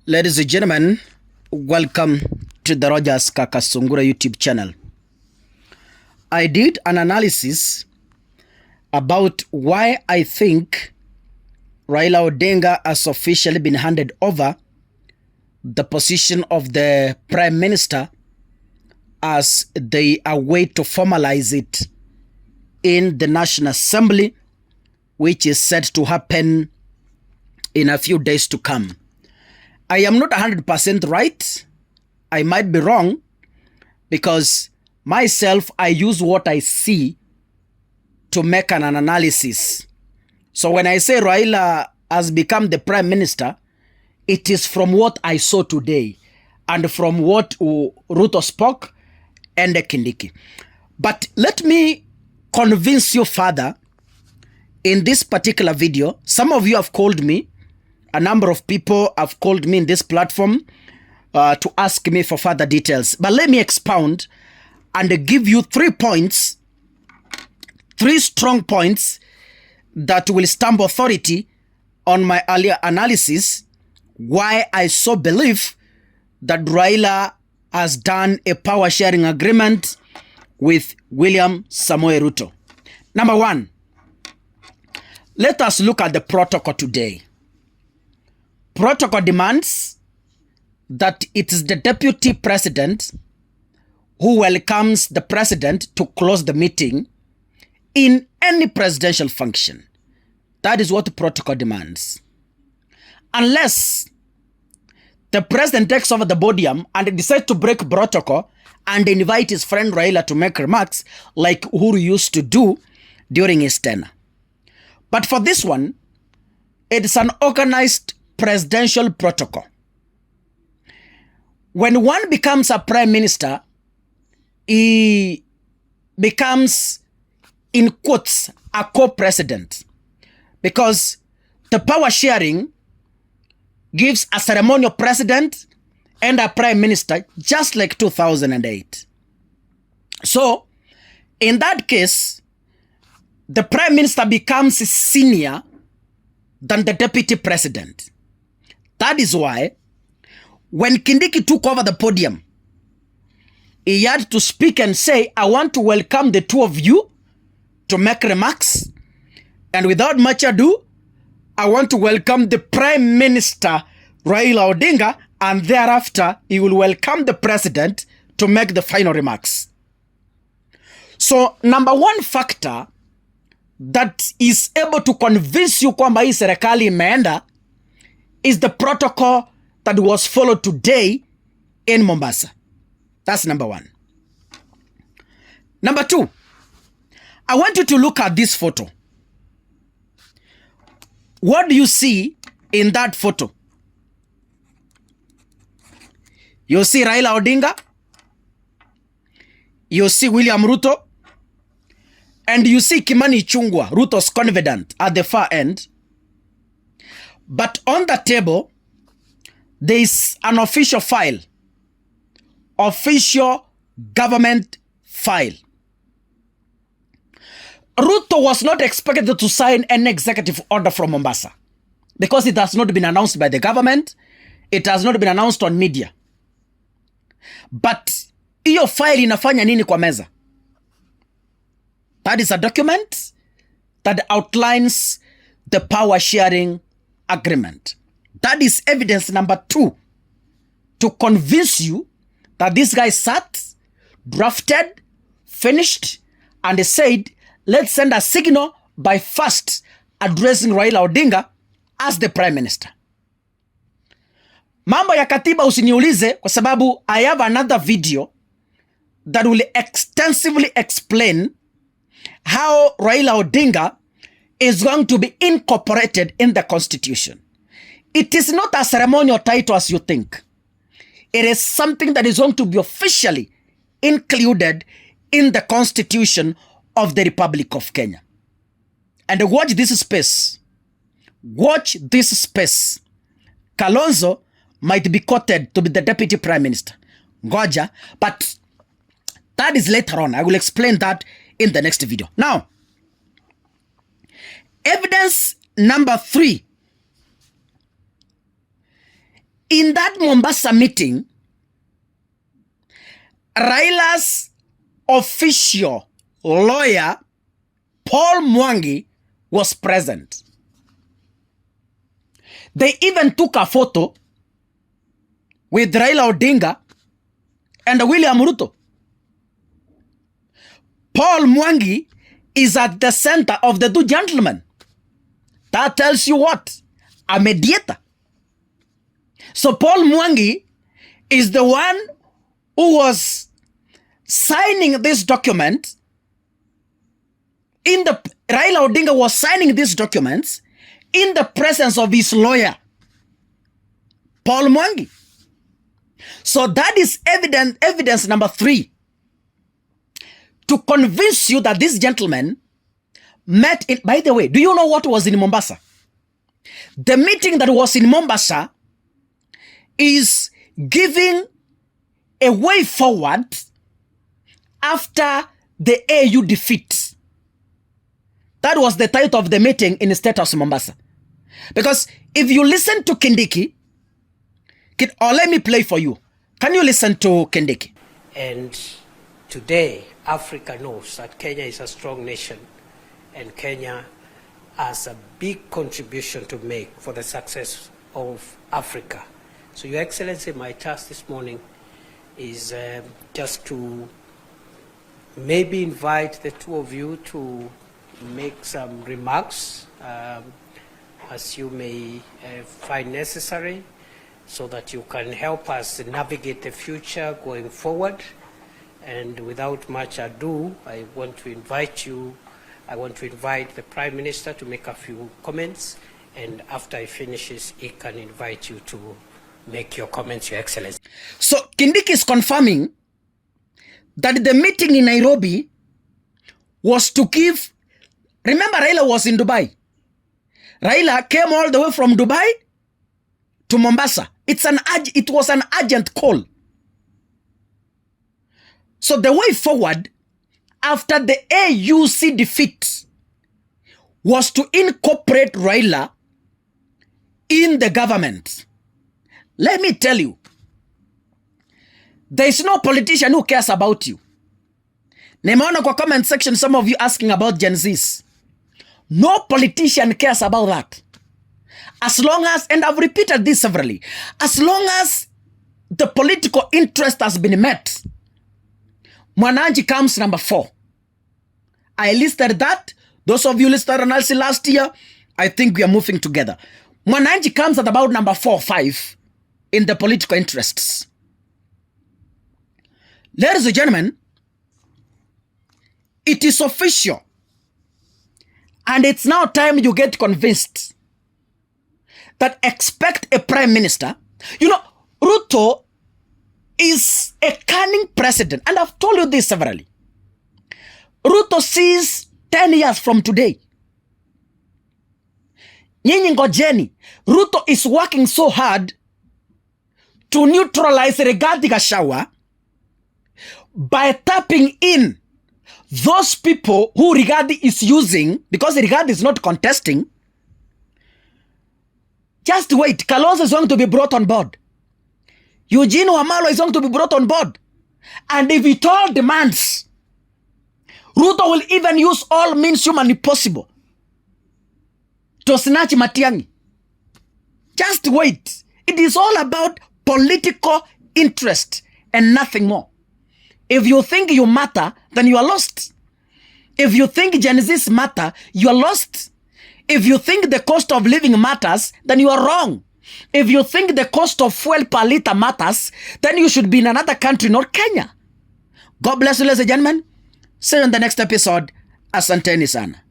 Ladies and gentlemen, welcome to the Rogers Kakasungura YouTube channel. I did an analysis about why I think Raila Odinga has officially been handed over the position of the Prime Minister as they await to formalize it in the National Assembly, which is set to happen in a few days to come. I am not 100% right. I might be wrong because myself, I use what I see to make an analysis. So when I say Raila has become the Prime Minister, it is from what I saw today and from what Ruto spoke and Kindiki. But let me convince you further in this particular video. Some of you have called me. A number of people have called me in this platform to ask me for further details. But let me expound and give you 3 points, 3 strong points that will stamp authority on my earlier analysis, why I so believe that Raila has done a power sharing agreement with William Samoei Ruto. Number 1, let us look at the protocol today. Protocol demands that it is the deputy president who welcomes the president to close the meeting in any presidential function. That is what the protocol demands. Unless the president takes over the podium and decides to break protocol and invite his friend Raila to make remarks like Uhuru used to do during his tenure. But for this one, it is an organized presidential protocol. When one becomes a prime minister, he becomes, in quotes, a co-president, because the power sharing gives a ceremonial president and a prime minister, just like 2008. So, in that case, the prime minister becomes senior than the deputy president. That is why when Kindiki took over the podium, he had to speak and say, I want to welcome the two of you to make remarks. And without much ado, I want to welcome the Prime Minister, Raila Odinga, and thereafter, he will welcome the president to make the final remarks. So, number 1 factor that is able to convince you kwamba hii serikali imeenda is the protocol that was followed today in Mombasa. That's number 1. Number 2, I want you to look at this photo. What do you see in that photo? You see Raila Odinga, you see William Ruto, and you see Kimani Ichung'wah, Ruto's confidant, at the far end. But on the table, there is an official file. Official government file. Ruto was not expected to sign an executive order from Mombasa because it has not been announced by the government. It has not been announced on media. But hiyo file inafanya nini kwa meza? That is a document that outlines the power sharing agreement. That is evidence number 2 to convince you that this guy sat, drafted, finished, and said, let's send a signal by first addressing Raila Odinga as the Prime Minister. Mambo ya katiba usiniulize kwa sababu I have another video that will extensively explain how Raila Odinga is going to be incorporated in the Constitution. It is not a ceremonial title as you think. It is something that is going to be officially included in the Constitution of the Republic of Kenya. And watch this space. Watch this space. Kalonzo might be quoted to be the Deputy Prime Minister. Ngoja, but that is later on. I will explain that in the next video. Now, evidence number 3 In that Mombasa meeting, Raila's official lawyer, Paul Mwangi, was present. They even took a photo with Raila Odinga and William Ruto. Paul Mwangi is at the center of the two gentlemen. That tells you what? A mediator. So Paul Mwangi is the one who was signing this document. Raila Odinga was signing these documents in the presence of his lawyer, Paul Mwangi. So that is evidence number 3 to convince you that this gentleman met in, by the way, do you know what was in Mombasa? The meeting that was in Mombasa is giving a way forward after the AU defeat. That was the title of the meeting in Statehouse Mombasa. Because if you listen to Kindiki, or let me play for you. Can you listen to Kindiki? And today, Africa knows that Kenya is a strong nation and Kenya has a big contribution to make for the success of Africa. So, Your Excellency, my task this morning is just to maybe invite the two of you to make some remarks as you may find necessary, so that you can help us navigate the future going forward. And without much ado, I want to invite the Prime Minister to make a few comments, and after he finishes, he can invite you to make your comments, Your Excellency. So Kindiki is confirming that the meeting in Nairobi was to give, remember Raila was in Dubai. Raila came all the way from Dubai to Mombasa. It was an urgent call. So the way forward after the AUC defeat was to incorporate Raila in the government. Let me tell you, there is no politician who cares about you. Nimeona kwa comment section some of you asking about Gen Zs. No politician cares about that. As long as, and I've repeated this severally, as long as the political interest has been met, Mwananchi comes number 4. I listed that. Those of you listed analysis last year, I think we are moving together. Mwananchi comes at about number 4 or 5 in the political interests. Ladies and gentlemen, it is official. And it's now time you get convinced that expect a prime minister. You know, Ruto is a cunning president. And I've told you this severally. Ruto sees 10 years from today. Nyinyi ngojeni. Ruto is working so hard to neutralize Rigathi Gachagua by tapping in those people who Rigathi is using, because Rigathi is not contesting. Just wait. Kalonzo is going to be brought on board. Eugene Wamalwa is going to be brought on board. And if it all demands, Ruto will even use all means humanly possible to snatch Matiang'i. Just wait. It is all about political interest and nothing more. If you think you matter, then you are lost. If you think Gen Zs matter, you are lost. If you think the cost of living matters, then you are wrong. If you think the cost of fuel per liter matters, then you should be in another country, not Kenya. God bless you, ladies and gentlemen. See you in the next episode. Asanteni sana.